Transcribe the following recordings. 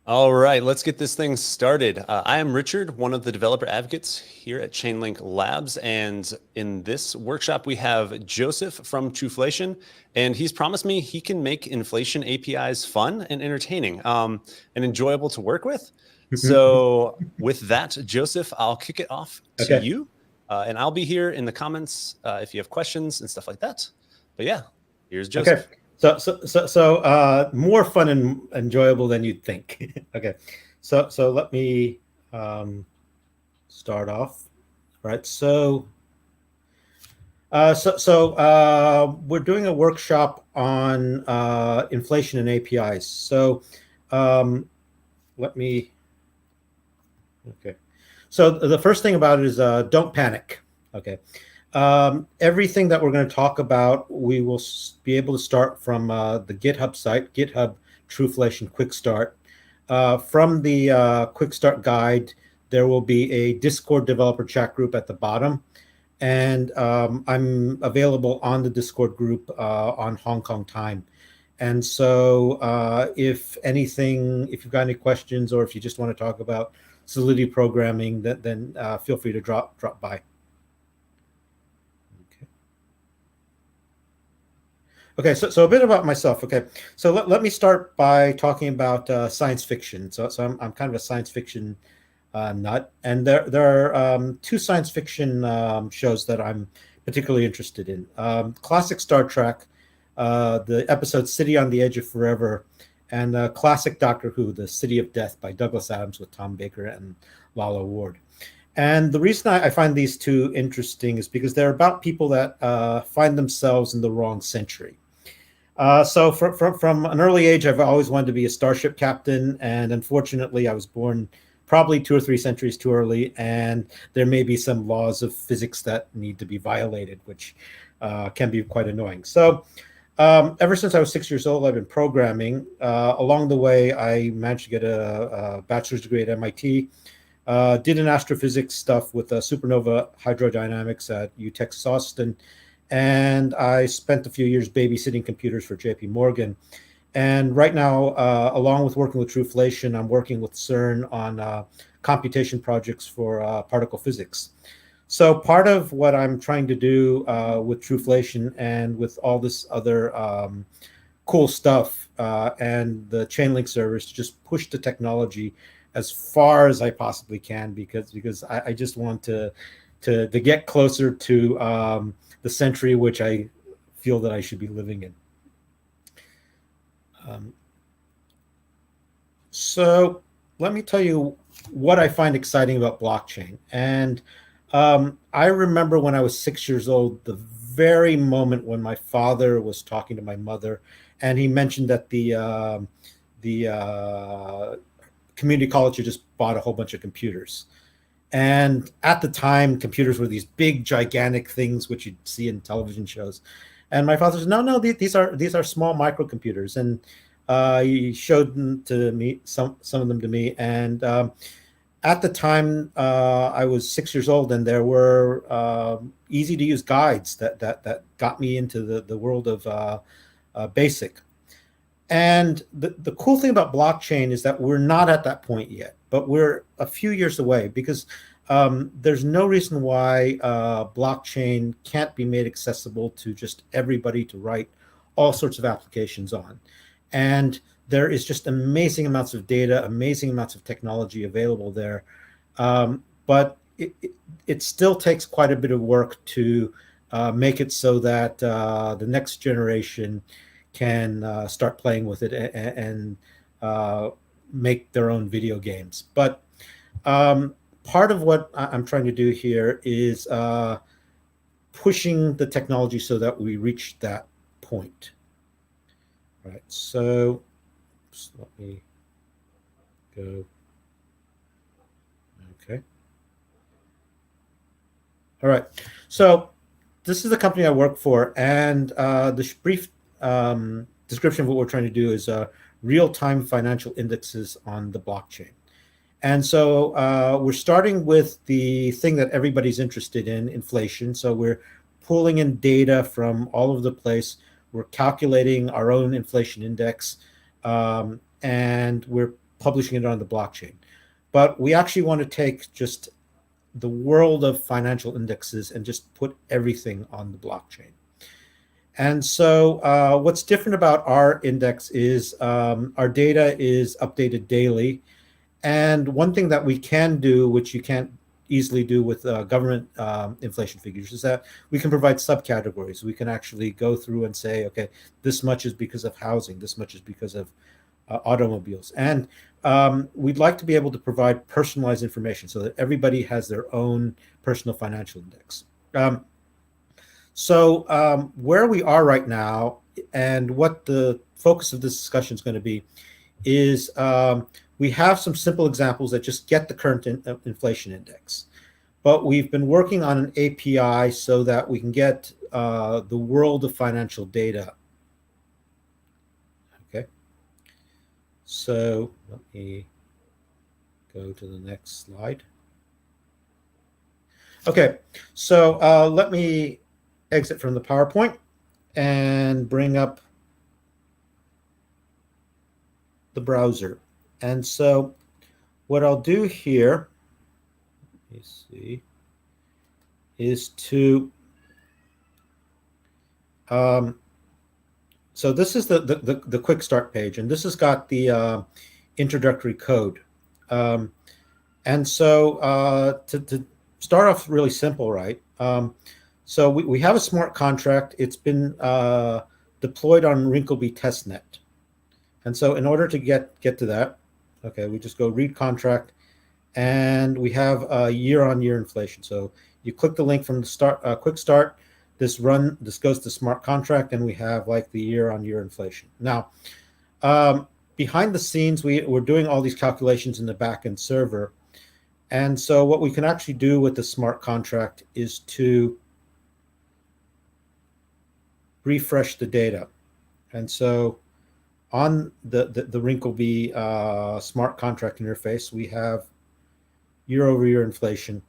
All right, let's get this thing started. I am Richard, one of the developer advocates here at Chainlink Labs. And in this workshop, we have Joseph from Truflation. And he's promised me he can make inflation APIs fun and entertaining and enjoyable to work with. So with that, Joseph, I'll kick it off to Okay. you. And I'll be here in the comments if you have questions and stuff like that. But yeah, here's Okay. Joseph. So more fun and enjoyable than you'd think. Okay. So let me start off. All right. We're doing a workshop on inflation and APIs. So let me. Okay. So the first thing about it is don't panic. Okay. Everything that we're going to talk about, we will be able to start from the GitHub site, GitHub Truflation Quick Start. From the Quick Start guide, there will be a Discord developer chat group at the bottom. And I'm available on the Discord group on Hong Kong time. And so if you've got any questions or if you just want to talk about Solidity programming, then feel free to drop by. Okay, so a bit about myself. Okay, so let me start by talking about science fiction. So I'm kind of a science fiction nut, and there are two science fiction shows that I'm particularly interested in. Classic Star Trek, the episode "City on the Edge of Forever," and classic Doctor Who, "The City of Death" by Douglas Adams with Tom Baker and Lalla Ward. And the reason I find these two interesting is because they're about people that find themselves in the wrong century. So from an early age, I've always wanted to be a starship captain, and unfortunately, I was born probably 2 or 3 centuries too early, and there may be some laws of physics that need to be violated, which can be quite annoying. So ever since I was 6 years old, I've been programming. Along the way, I managed to get a bachelor's degree at MIT. Did an astrophysics stuff with supernova hydrodynamics at UTexas Austin. And I spent a few years babysitting computers for JP Morgan. And right now, along with working with Truflation, I'm working with CERN on computation projects for particle physics. So part of what I'm trying to do with Truflation and with all this other cool stuff and the Chainlink servers to just push the technology as far as I possibly can because I just want to get closer to the century which I feel that I should be living in. So let me tell you what I find exciting about blockchain. And I remember when I was 6 years old, the very moment when my father was talking to my mother, and he mentioned that the community college had just bought a whole bunch of computers. And at the time, computers were these big, gigantic things which you'd see in television shows. And my father said, "No, these are small microcomputers." And he showed them to me, some of them to me. And at the time, I was 6 years old, and there were easy to use guides that got me into the world of BASIC. And the cool thing about blockchain is that we're not at that point yet, but we're a few years away because there's no reason why blockchain can't be made accessible to just everybody to write all sorts of applications on. And there is just amazing amounts of data, amazing amounts of technology available there. But it still takes quite a bit of work to make it so that the next generation can start playing with it and make their own video games. But part of what I'm trying to do here is pushing the technology so that we reach that point. Right. So let me go. Okay. All right. So this is the company I work for, and the brief description of what we're trying to do is real-time financial indexes on the blockchain. And so we're starting with the thing that everybody's interested in, inflation. So we're pulling in data from all over the place. We're calculating our own inflation index, and we're publishing it on the blockchain. But we actually want to take just the world of financial indexes and just put everything on the blockchain. And so what's different about our index is our data is updated daily. And one thing that we can do, which you can't easily do with government inflation figures, is that we can provide subcategories. We can actually go through and say, okay, this much is because of housing, this much is because of automobiles. And we'd like to be able to provide personalized information so that everybody has their own personal financial index. So where we are right now and what the focus of this discussion is going to be is we have some simple examples that just get the current inflation index. But we've been working on an API so that we can get the world of financial data. Okay. So let me go to the next slide. Okay. So let me exit from the PowerPoint and bring up the browser. And so what I'll do here, let me see, is to, so this is the quick start page, and this has got the introductory code. And so to start off really simple, right? So we have a smart contract. It's been deployed on Wrinkleby testnet. And so in order to get to that, okay, we just go read contract, and we have year-on-year inflation. So you click the link from the start, quick start, this goes to smart contract, and we have like the year-on-year inflation. Now, behind the scenes, we're doing all these calculations in the backend server. And so what we can actually do with the smart contract is to refresh the data. And so on the Wrinkleby smart contract interface, we have year-over-year inflation.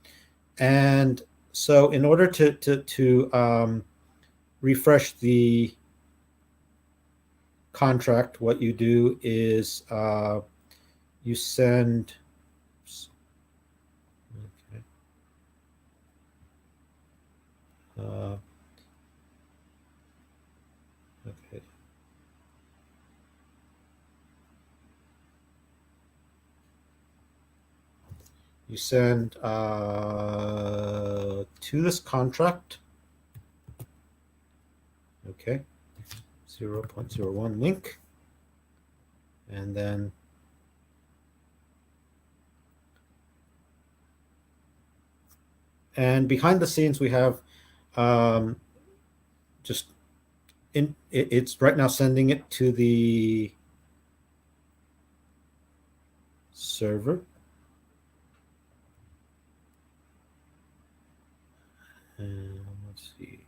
And so in order to refresh the contract, what you do is you send, okay. Okay. You send to this contract, okay, 0.01 link, and then behind the scenes we have just it's right now sending it to the server. And let's see.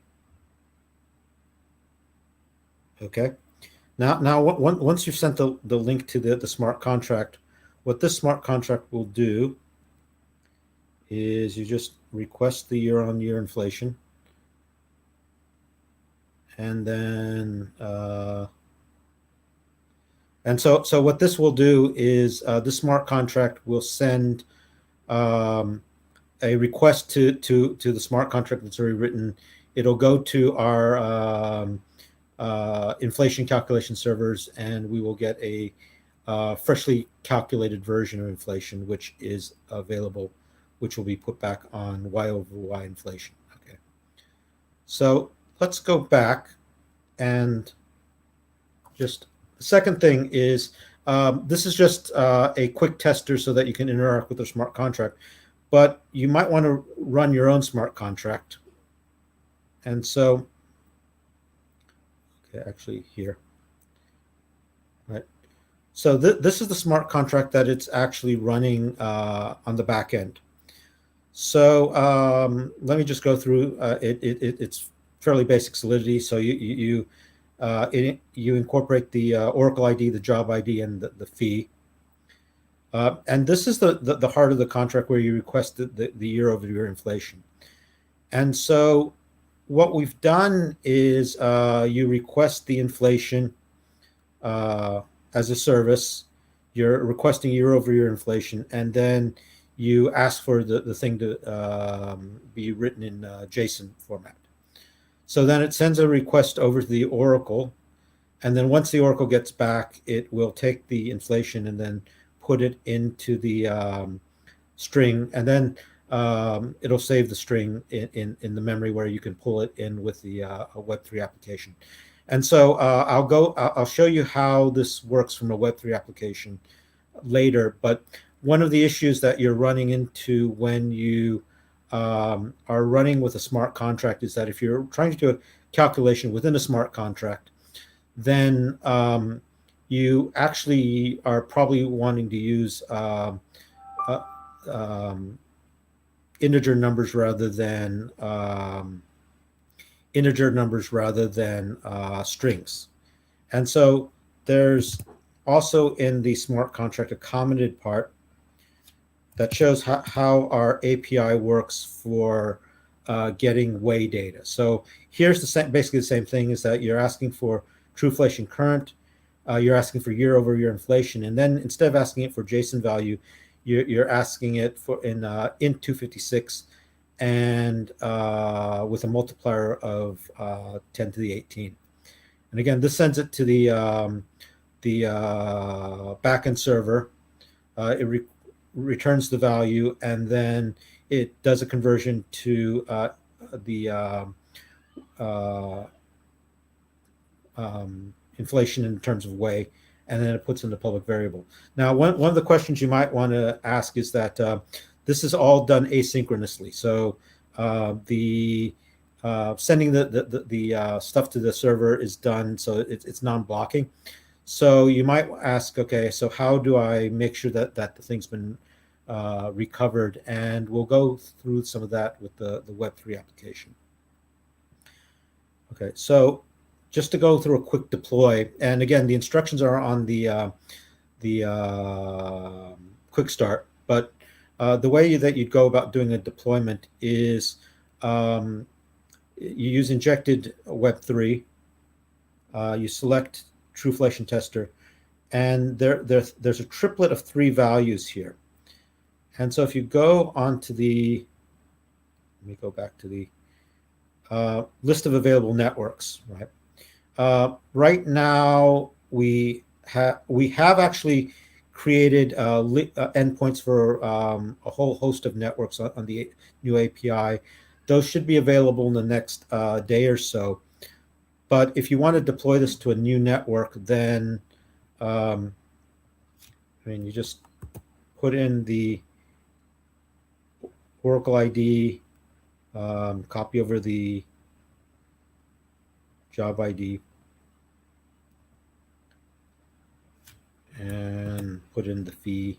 Okay. Now once you've sent the link to the smart contract, what this smart contract will do is you just request the year-on-year inflation. And then and so what this will do is the smart contract will send a request to the smart contract that's already written. It'll go to our inflation calculation servers, and we will get a freshly calculated version of inflation, which is available, which will be put back on Y/Y inflation. Okay. So let's go back, and just the second thing is this is just a quick tester so that you can interact with the smart contract, but you might want to run your own smart contract. And so, okay, actually here, right? So this is the smart contract that it's actually running on the back end. So let me just go through it's fairly basic Solidity. So you incorporate the Oracle ID, the job ID, and the fee. And this is the heart of the contract where you request the year-over-year inflation. And so what we've done is you request the inflation as a service. you're requesting year-over-year inflation, and then you ask for the thing to be written in JSON format. So then it sends a request over to the Oracle, and then once the Oracle gets back, it will take the inflation and then put it into the string, and then it'll save the string in the memory where you can pull it in with the Web3 application. And so I'll show you how this works from a Web3 application later. But one of the issues that you're running into when you are running with a smart contract is that if you're trying to do a calculation within a smart contract, then you actually are probably wanting to use integer numbers rather than strings. And so there's also in the smart contract a commented part that shows how our API works for getting way data. So here's basically the same thing, is that you're asking for Truflation current, you're asking for year-over-year inflation, and then instead of asking it for JSON value, you're asking it for in int 256 and with a multiplier of 10 to the 18. And again, this sends it to the backend server. It returns the value, and then it does a conversion to the inflation in terms of way, and then it puts in the public variable. Now, one of the questions you might want to ask is that this is all done asynchronously. So the sending the stuff to the server is done, so it's non-blocking. So you might ask, okay, so how do I make sure that the thing's been recovered? And we'll go through some of that with the Web3 application. Okay, so just to go through a quick deploy, and again, the instructions are on the quick start, but the way that you'd go about doing a deployment is you use injected Web3, you select Truflation tester, and there's a triplet of 3 values here. And so if you go onto the, let me go back to the list of available networks, right? Right now, we have actually created endpoints for a whole host of networks on the new API. Those should be available in the next day or so. But if you want to deploy this to a new network, then you just put in the Oracle ID, copy over the job ID, and put in the fee.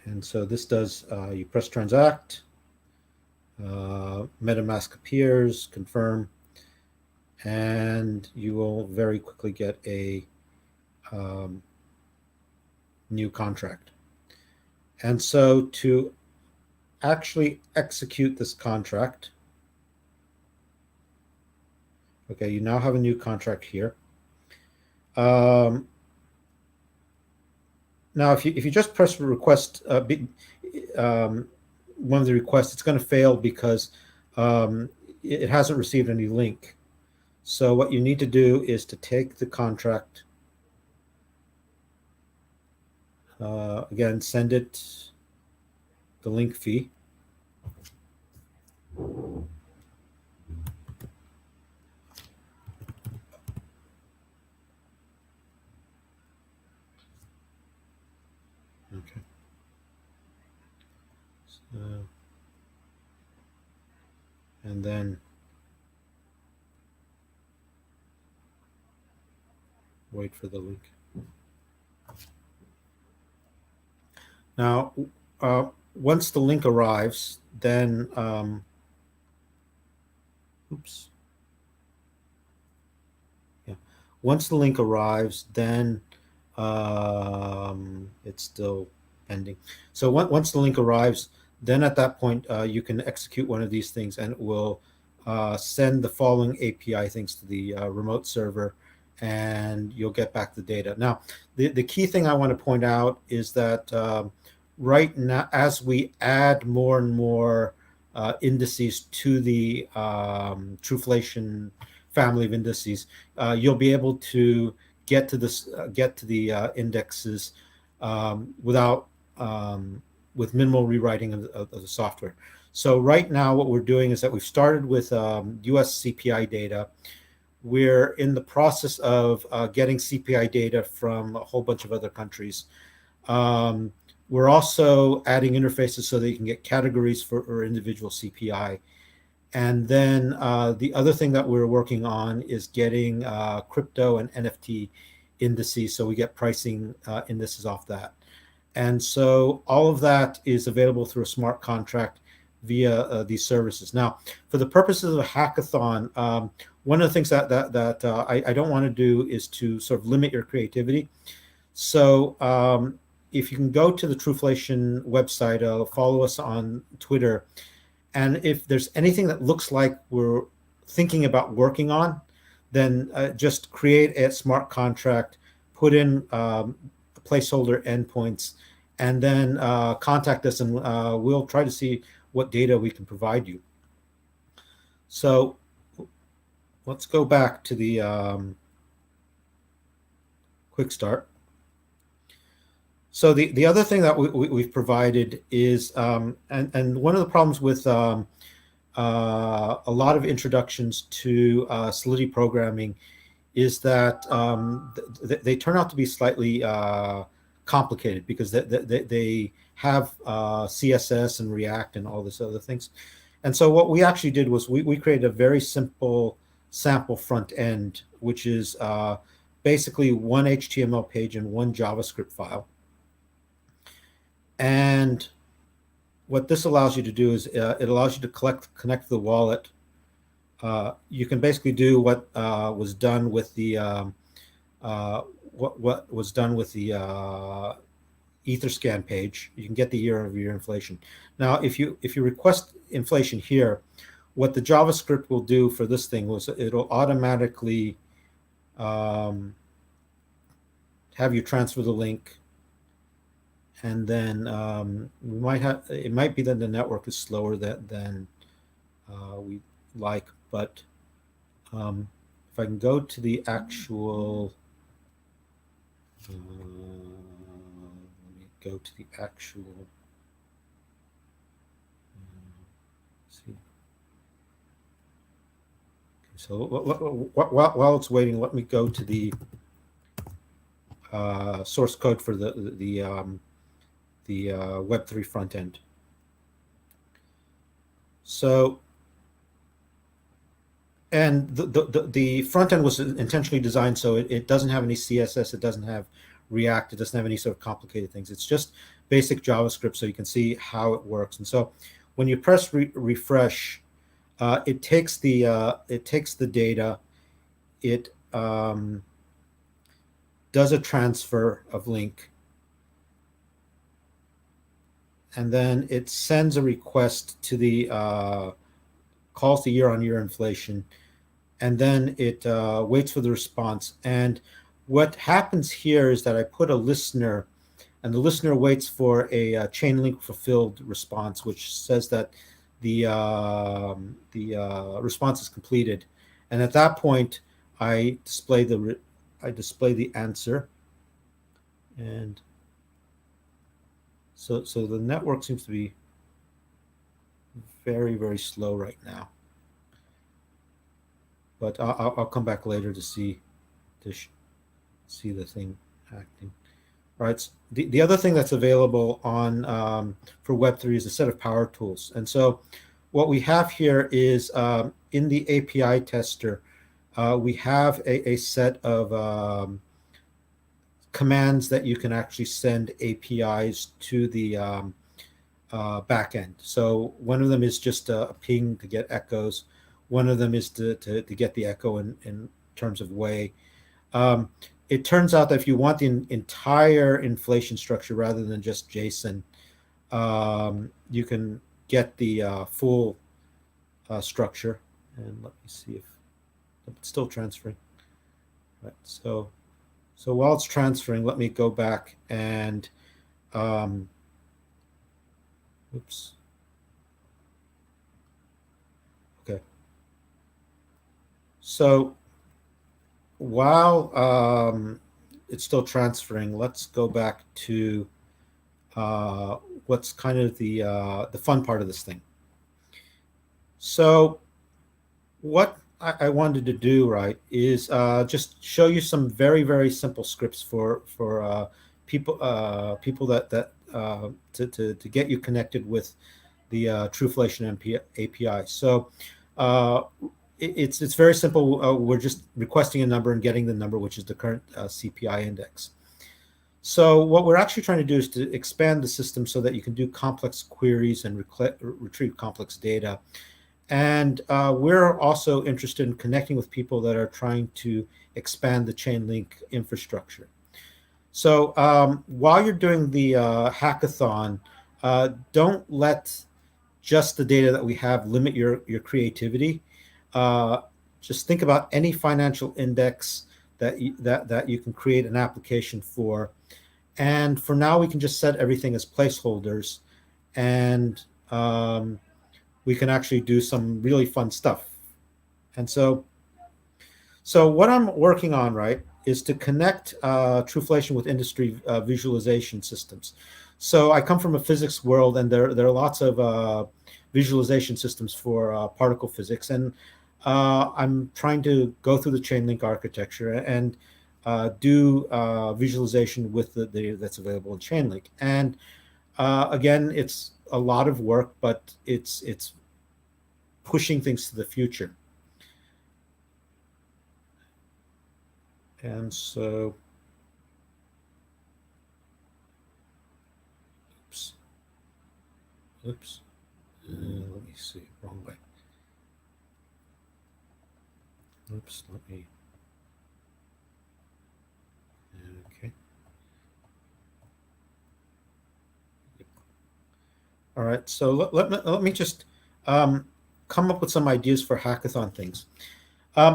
And so this does, you press transact, MetaMask appears, confirm, and you will very quickly get a new contract. And so to actually execute this contract, okay, you now have a new contract here. Now, if you just press request, one of the requests, it's going to fail because it hasn't received any link. So what you need to do is to take the contract, again, send it the link fee. Okay. So, and then wait for the link. Now, once the link arrives, then, oops. Yeah. Once the link arrives, then it's still pending. So once the link arrives, then at that point, you can execute one of these things, and it will send the following API things to the remote server, and you'll get back the data. Now, the key thing I want to point out is that right now, as we add more and more indices to the Truflation family of indices, you'll be able to get to the indexes without with minimal rewriting of the software. So right now, what we're doing is that we've started with US CPI data. We're in the process of getting CPI data from a whole bunch of other countries. We're also adding interfaces so that you can get categories for individual CPI. And then the other thing that we're working on is getting crypto and NFT indices, so we get pricing indices off that. And so all of that is available through a smart contract via these services. Now, for the purposes of a hackathon, one of the things that I don't want to do is to sort of limit your creativity. So if you can go to the Truflation website, follow us on Twitter, and if there's anything that looks like we're thinking about working on, then just create a smart contract, put in placeholder endpoints, and then contact us, and we'll try to see what data we can provide you. So let's go back to the quick start. So the other thing that we've provided is, and one of the problems with a lot of introductions to Solidity programming is that they turn out to be slightly complicated, because they have CSS and React and all this other things. And so what we actually did was we created a very simple sample front end, which is basically one HTML page and one JavaScript file. And what this allows you to do is it allows you to connect the wallet. You can basically do what was done with the what was done with the Etherscan page. You can get the year-over-year inflation. Now, if you request inflation here, what the JavaScript will do for this thing was it'll automatically have you transfer the link. And then it might be that the network is slower than we like, but if I can go to the actual, let me go to the actual, see. Okay, so while it's waiting, let me go to the source code for the Web3 front end. So, and the front end was intentionally designed so it doesn't have any CSS, it doesn't have React, it doesn't have any sort of complicated things. It's just basic JavaScript, so you can see how it works. And so, when you press refresh, it takes the data, it does a transfer of link, and then it sends a request to the calls the year-on-year inflation, and then it waits for the response. And what happens here is that I put a listener, and the listener waits for a Chainlink fulfilled response, which says that the response is completed. And at that point, I display the answer, and so the network seems to be very, very slow right now. But I'll come back later to see the thing acting. All right. So the other thing that's available on for Web3 is a set of power tools. And so what we have here is in the API tester, we have a set of commands that you can actually send APIs to the backend. So one of them is just a ping to get echoes. One of them is to get the echo in terms of way. It turns out that if you want the entire inflation structure rather than just JSON, you can get the full structure. And let me see if it's still transferring. Right. So while it's transferring, let me go back and oops. Okay. So while it's still transferring, let's go back to what's kind of the fun part of this thing. So what I wanted to do, right, is just show you some very, very simple scripts for people to get you connected with the Truflation API. So it's very simple. We're just requesting a number and getting the number, which is the current CPI index. So what we're actually trying to do is to expand the system so that you can do complex queries and retrieve complex data. And we're also interested in connecting with people that are trying to expand the Chainlink infrastructure. So while you're doing the hackathon, don't let just the data that we have limit your creativity. Just think about any financial index that you can create an application for. And for now, we can just set everything as placeholders, and we can actually do some really fun stuff. And so what I'm working on, right, is to connect Truflation with industry visualization systems. So I come from a physics world, and there are lots of visualization systems for particle physics, and I'm trying to go through the Chainlink architecture and do visualization with the data that's available in Chainlink. And again, it's a lot of work, but it's pushing things to the future. And so, oops, let me see, wrong way. Oops, let me. Okay. All right, so let me just come up with some ideas for hackathon things.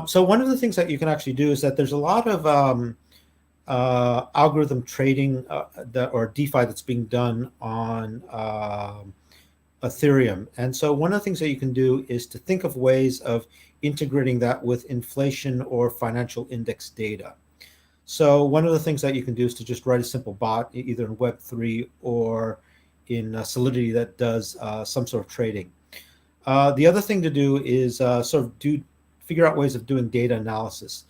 So one of the things that you can actually do is that there's a lot of algorithm trading or DeFi that's being done on Ethereum. And so one of the things that you can do is to think of ways of integrating that with inflation or financial index data. So one of the things that you can do is to just write a simple bot, either in Web3 or in Solidity, that does some sort of trading. The other thing to do is sort of figure out ways of doing data analysis,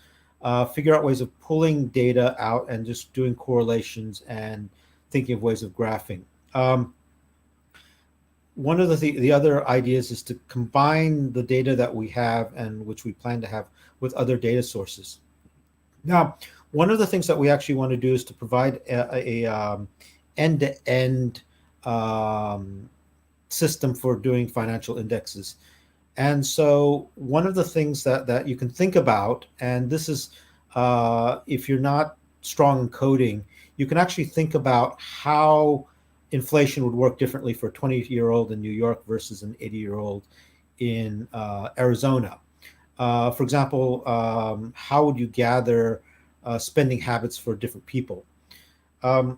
figure out ways of pulling data out and just doing correlations and thinking of ways of graphing. One of the other ideas is to combine the data that we have and which we plan to have with other data sources. Now, one of the things that we actually want to do is to provide a end-to-end system for doing financial indexes. And so one of the things that you can think about, and this is if you're not strong in coding, you can actually think about how inflation would work differently for a 20-year-old in New York versus an 80-year-old in Arizona. For example, how would you gather spending habits for different people? And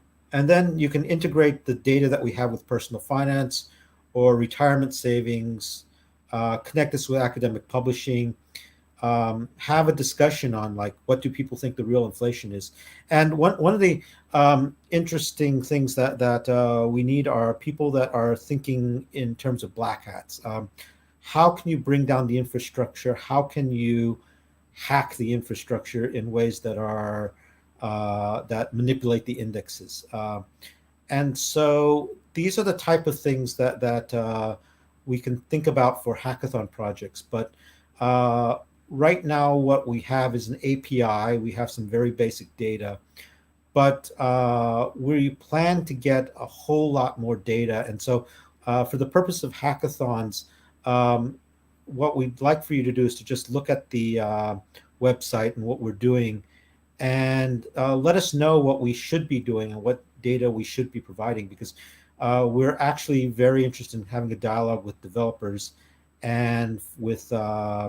then you can integrate the data that we have with personal finance or retirement savings, connect this with academic publishing, have a discussion on like what do people think the real inflation is. And one of the interesting things that we need are people that are thinking in terms of black hats. How can you bring down the infrastructure? How can you hack the infrastructure in ways that are that manipulate the indexes? And so these are the type of things that we can think about for hackathon projects. But right now, what we have is an API. We have some very basic data, but we plan to get a whole lot more data. And so for the purpose of hackathons, what we'd like for you to do is to just look at the website and what we're doing, and let us know what we should be doing and what data we should be providing, because we're actually very interested in having a dialogue with developers and with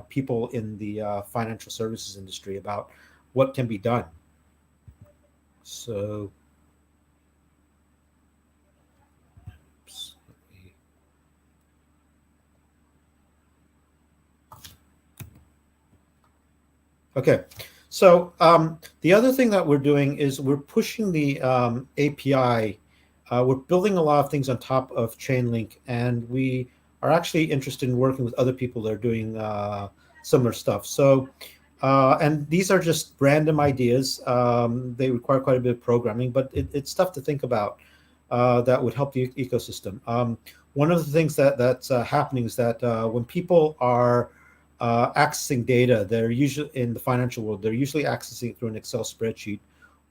people in the financial services industry about what can be done. So, oops, okay. So the other thing that we're doing is we're pushing the API. We're building a lot of things on top of Chainlink, and we are actually interested in working with other people that are doing similar stuff. So, and these are just random ideas. They require quite a bit of programming, but it's stuff to think about that would help the ecosystem. One of the things that's happening is that when people are accessing data, they're usually in the financial world, they're usually accessing it through an Excel spreadsheet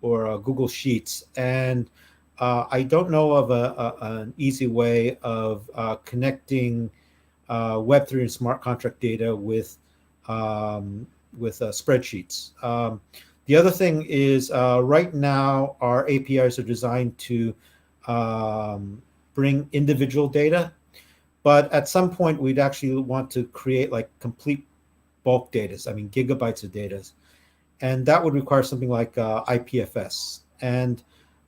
or Google Sheets. And I don't know of an easy way of connecting Web3 and smart contract data with spreadsheets. The other thing is right now our APIs are designed to bring individual data, but at some point we'd actually want to create like complete bulk data, I mean gigabytes of data, and that would require something like IPFS. And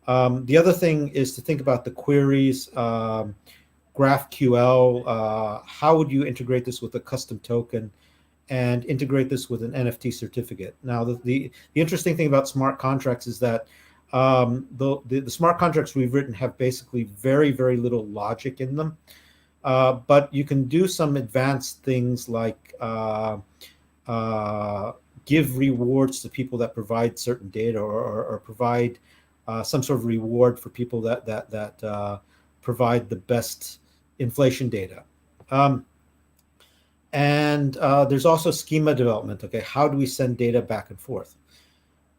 the other thing is to think about the queries, GraphQL. How would you integrate this with a custom token and integrate this with an NFT certificate? Now, the interesting thing about smart contracts is that the smart contracts we've written have basically very, very little logic in them. But you can do some advanced things like give rewards to people that provide certain data, or provide some sort of reward for people that provide the best inflation data. And there's also schema development. Okay, how do we send data back and forth?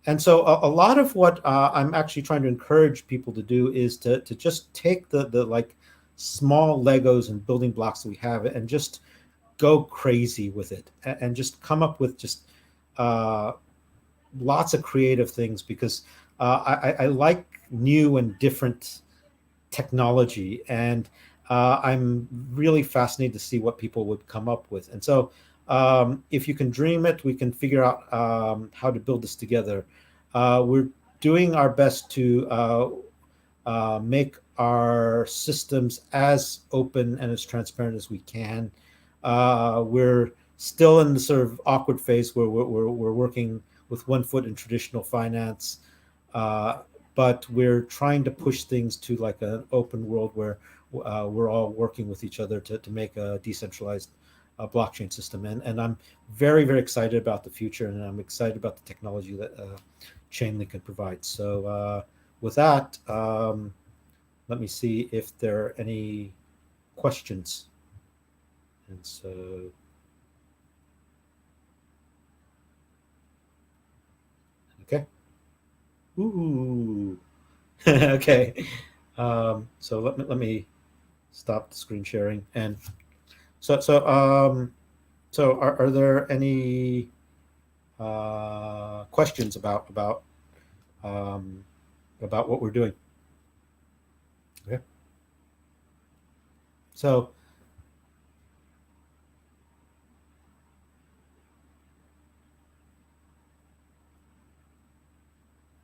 And so a lot of what I'm actually trying to encourage people to do is to just take the like small Legos and building blocks that we have and just go crazy with it, and just come up with just lots of creative things, because I like new and different technology, and I'm really fascinated to see what people would come up with. And so if you can dream it, we can figure out how to build this together. We're doing our best to make our systems as open and as transparent as we can. We're still in the sort of awkward phase where we're working with one foot in traditional finance, but we're trying to push things to like an open world where we're all working with each other to make a decentralized blockchain system. And I'm very, very excited about the future, and I'm excited about the technology that Chainlink can provide. So with that, let me see if there are any questions. And so, okay. Ooh. Okay. So let me stop the screen sharing. And so are there any questions about what we're doing? Okay. So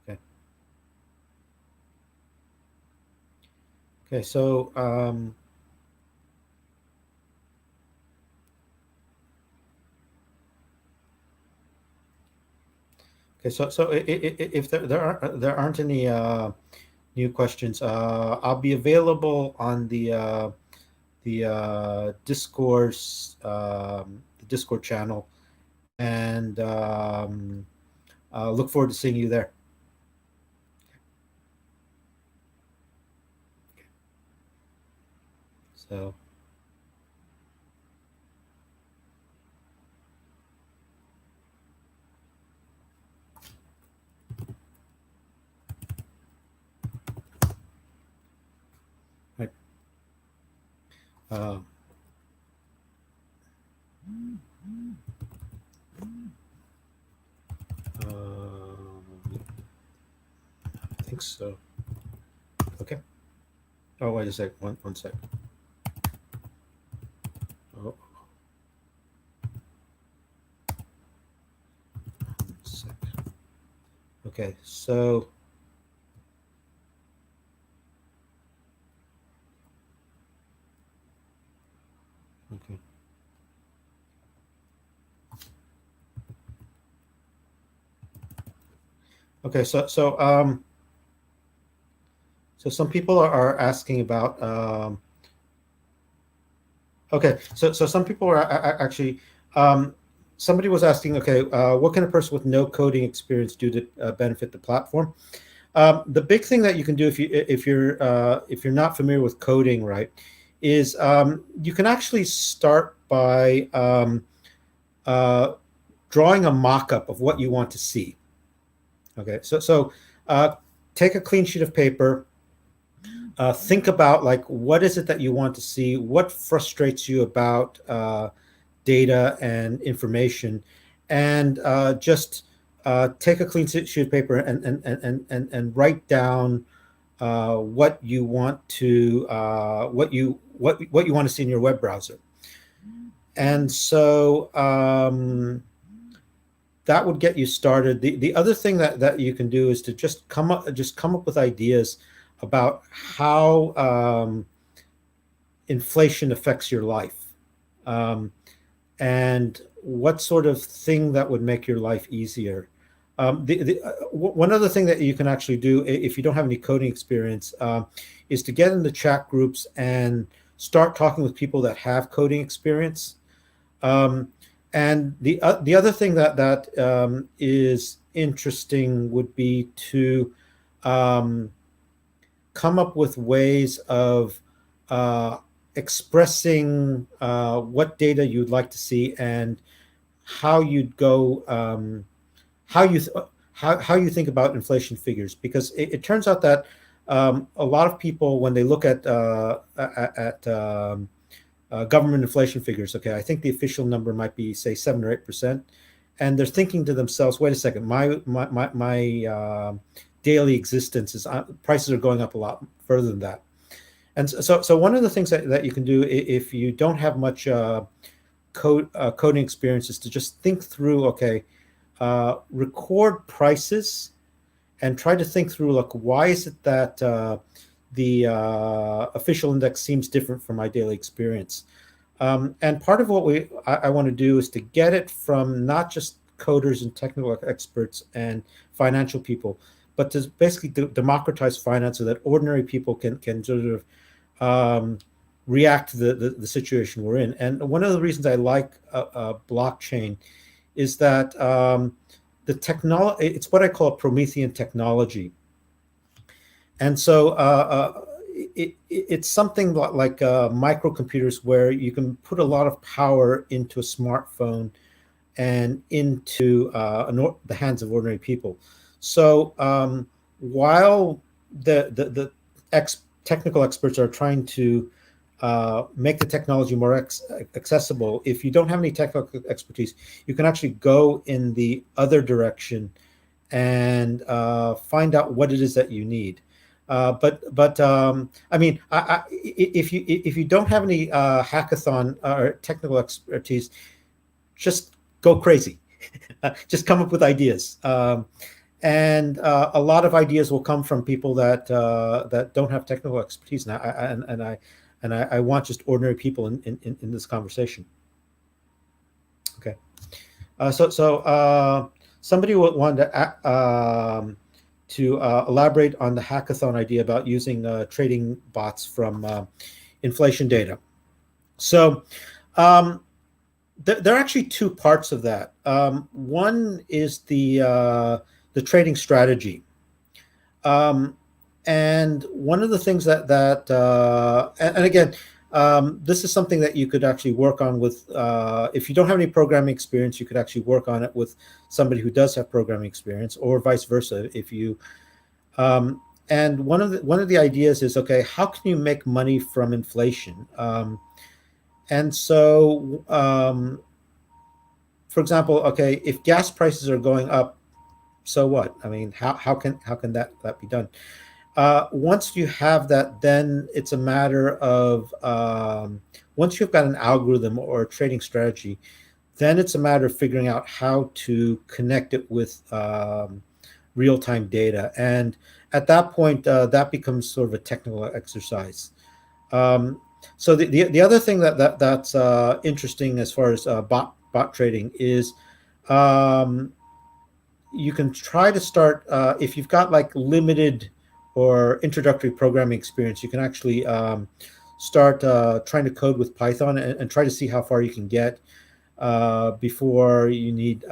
okay. Okay. So okay. So if there aren't any new questions, I'll be available on the discourse, the Discord channel, and look forward to seeing you there. So. Right. I think so. Okay. Oh, wait a sec. One sec. Oh, 1 sec. Okay, so okay. Okay, so some people are asking about okay, so some people are actually somebody was asking, okay, what can a person with no coding experience do to benefit the platform? The big thing that you can do if you're not familiar with coding, right, is you can actually start by uh, drawing a mock-up of what you want to see. Okay, so take a clean sheet of paper. Think about like what is it that you want to see, what frustrates you about data and information, and just take a clean sheet of paper and write down what you want to what you want to see in your web browser. And so that would get you started. The other thing that you can do is to just come up with ideas about how inflation affects your life, and what sort of thing that would make your life easier. One other thing that you can actually do if you don't have any coding experience is to get in the chat groups and start talking with people that have coding experience. And the other thing that is interesting would be to come up with ways of uh, expressing what data you'd like to see and how you'd go how you th- how you think about inflation figures, because it turns out that a lot of people, when they look at government inflation figures, okay, I think the official number might be say 7 or 8%, and they're thinking to themselves, wait a second, my daily existence is prices are going up a lot further than that. And so one of the things that you can do if you don't have much coding experience is to just think through, okay, record prices and try to think through, like, why is it that the official index seems different from my daily experience? And part of what I want to do is to get it from not just coders and technical experts and financial people, but to basically democratize finance so that ordinary people can sort of react to the situation we're in. And one of the reasons I like blockchain is that the technology, it's what I call a Promethean technology. And so it's something like microcomputers, where you can put a lot of power into a smartphone and into the hands of ordinary people. So while the technical experts are trying to make the technology more accessible, if you don't have any technical expertise, you can actually go in the other direction and find out what it is that you need. But I mean, if you don't have any hackathon or technical expertise, just go crazy. Just come up with ideas. And a lot of ideas will come from people that don't have technical expertise. And I want just ordinary people in this conversation. Okay. So somebody wanted to elaborate on the hackathon idea about using trading bots from inflation data. So there are actually two parts of that. One is the trading strategy. And one of the things and again, this is something that you could actually work on with, if you don't have any programming experience, you could actually work on it with somebody who does have programming experience, or vice versa. If you, and one of the ideas is, okay, how can you make money from inflation? And so, for example, okay, if gas prices are going up, so what? I mean, how can that be done? Once you have that, then it's a matter of once you've got an algorithm or a trading strategy, then it's a matter of figuring out how to connect it with real-time data. And at that point, that becomes sort of a technical exercise. Um, so the other thing that's interesting as far as bot trading is um, you can try to start if you've got like limited or introductory programming experience, you can actually start trying to code with Python and try to see how far you can get before you need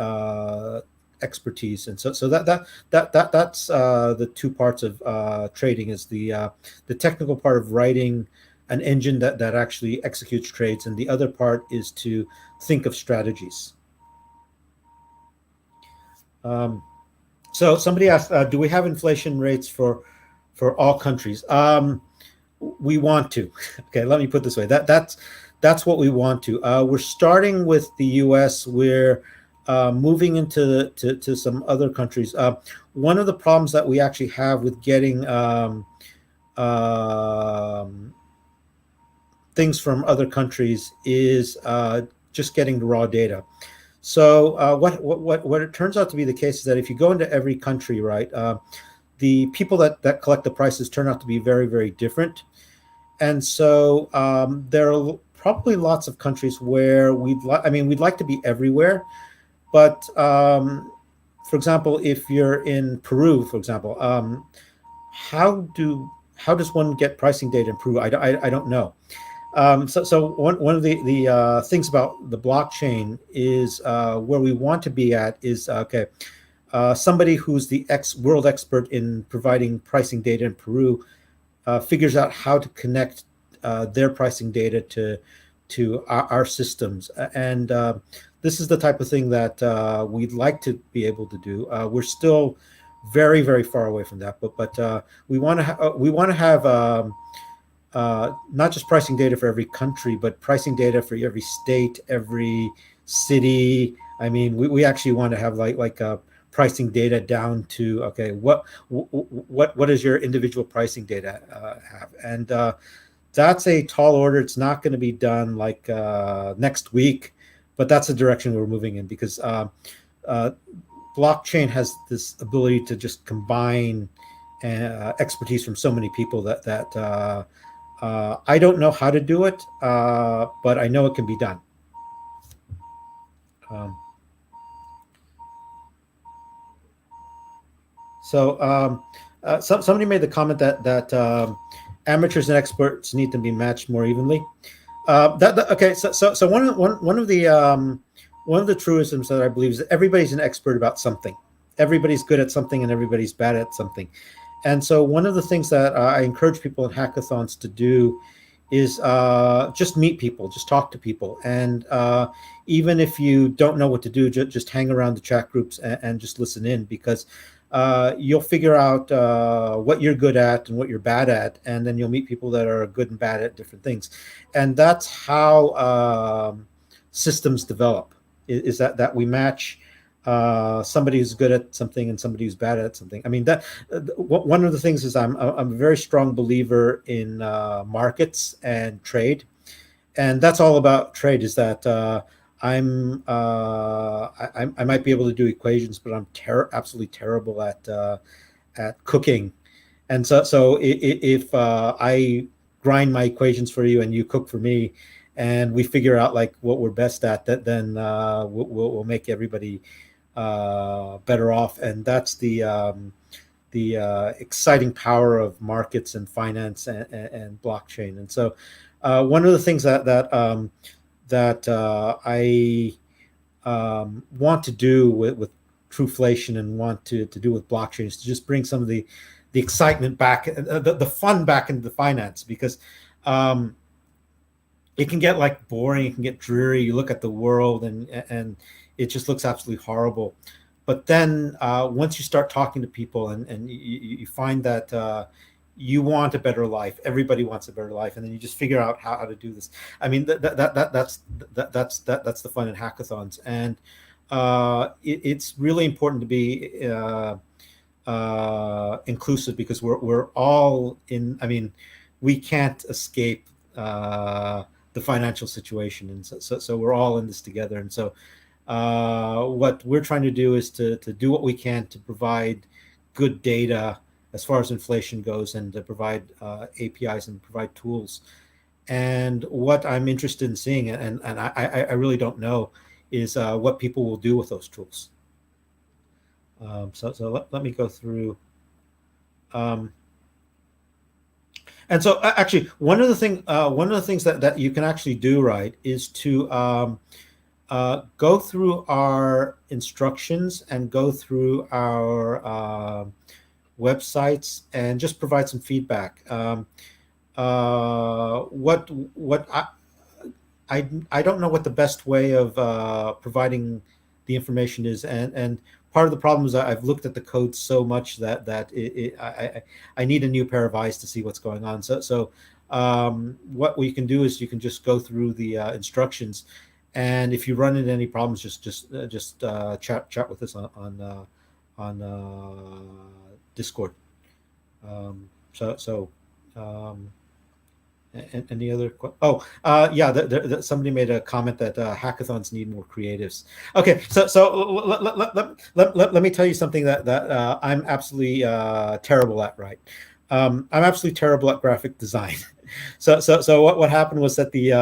expertise. And so that's the two parts of trading is the technical part of writing an engine that actually executes trades, and the other part is to think of strategies. Um, so somebody asked, do we have inflation rates for all countries? We want to. Okay, let me put it this way. That's what we want to. We're starting with the U.S. We're moving into to some other countries. One of the problems that we actually have with getting things from other countries is just getting the raw data. So what it turns out to be the case is that if you go into every country, right, the people that collect the prices turn out to be very, very different. And so there are probably lots of countries where we'd like to be everywhere, but for example, if you're in Peru, for example, how does one get pricing data in Peru? I don't know. So one of the things about the blockchain is where we want to be at is okay. Somebody who's the world expert in providing pricing data in Peru figures out how to connect their pricing data to our systems, and this is the type of thing that we'd like to be able to do. We're still very, very far away from that, but we want to have not just pricing data for every country, but pricing data for every state, every city. I mean, we actually want to have like pricing data down to okay, what does your individual pricing data have? And that's a tall order. It's not going to be done like next week, but that's the direction we're moving in because blockchain has this ability to just combine expertise from so many people that I don't know how to do it, but I know it can be done. Um, somebody made the comment that amateurs and experts need to be matched more evenly. Okay. So one of the truisms that I believe is that everybody's an expert about something. Everybody's good at something, and everybody's bad at something. And so one of the things that I encourage people in hackathons to do is just meet people, just talk to people. And even if you don't know what to do, just hang around the chat groups and just listen in, because you'll figure out what you're good at and what you're bad at. And then you'll meet people that are good and bad at different things. And that's how systems develop, is that we match somebody who's good at something and somebody who's bad at something. I mean, that one of the things is I'm a very strong believer in markets and trade, and that's all about trade. Is that I might be able to do equations, but I'm absolutely terrible at cooking, and so if I grind my equations for you and you cook for me, and we figure out like what we're best at, then we'll make everybody better off. And that's the exciting power of markets and finance and blockchain. And so one of the things that I want to do with Truflation and want to do with blockchain is to just bring some of the excitement back, the fun back into the finance, because it can get like boring, it can get dreary. You look at the world and it just looks absolutely horrible. But then once you start talking to people and you find that you want a better life, everybody wants a better life, and then you just figure out how to do this. I mean, that's the fun in hackathons, and it's really important to be inclusive, because we're all in. I mean, we can't escape the financial situation, and so we're all in this together. And so what we're trying to do is to do what we can to provide good data as far as inflation goes, and to provide APIs and provide tools. And what I'm interested in seeing, and I really don't know, is what people will do with those tools. So let me go through. Um, and so actually, one of the things that you can actually do, right, is to go through our instructions and go through our websites and just provide some feedback. What I don't know what the best way of providing the information is, and part of the problem is I've looked at the code so much I need a new pair of eyes to see what's going on. So what we can do is you can just go through the instructions, and if you run into any problems, just chat with us on Discord. So. Any other? Yeah. Somebody made a comment that hackathons need more creatives. Okay, so let me tell you something that I'm absolutely terrible at. Right, I'm absolutely terrible at graphic design. So what happened was that the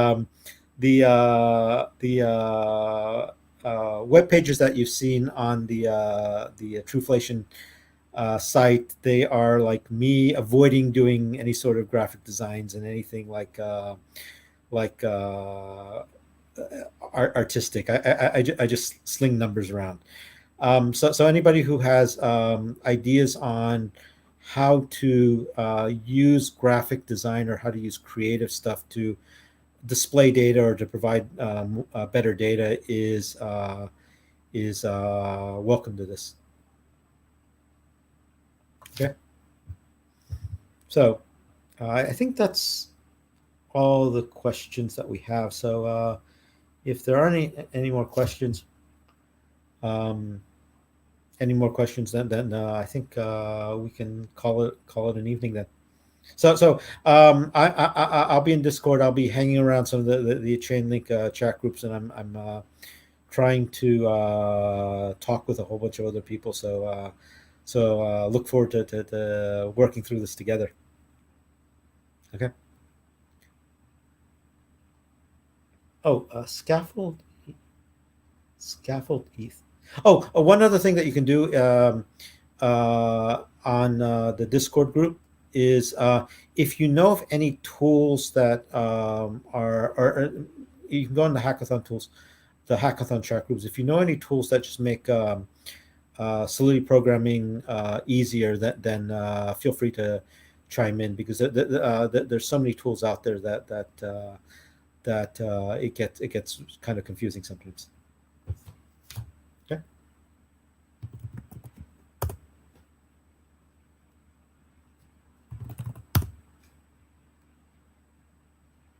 web pages that you've seen on the Truflation site, they are like me avoiding doing any sort of graphic designs and anything like artistic. I just sling numbers around. So anybody who has ideas on how to use graphic design or how to use creative stuff to display data or to provide better data is welcome to this. Okay. So I think that's all the questions that we have. So if there are any more questions, then I think we can call it an evening then. So I'll be in Discord. I'll be hanging around some of the Chainlink chat groups, and I'm trying to talk with a whole bunch of other people. So look forward to working through this together. Okay. Oh, scaffold ETH. One other thing that you can do on the Discord group is if you know of any tools that are you can go on the hackathon tools, the hackathon chat groups. If you know any tools that just make Solidity programming easier, then feel free to chime in, because there's so many tools out there that it gets kind of confusing sometimes.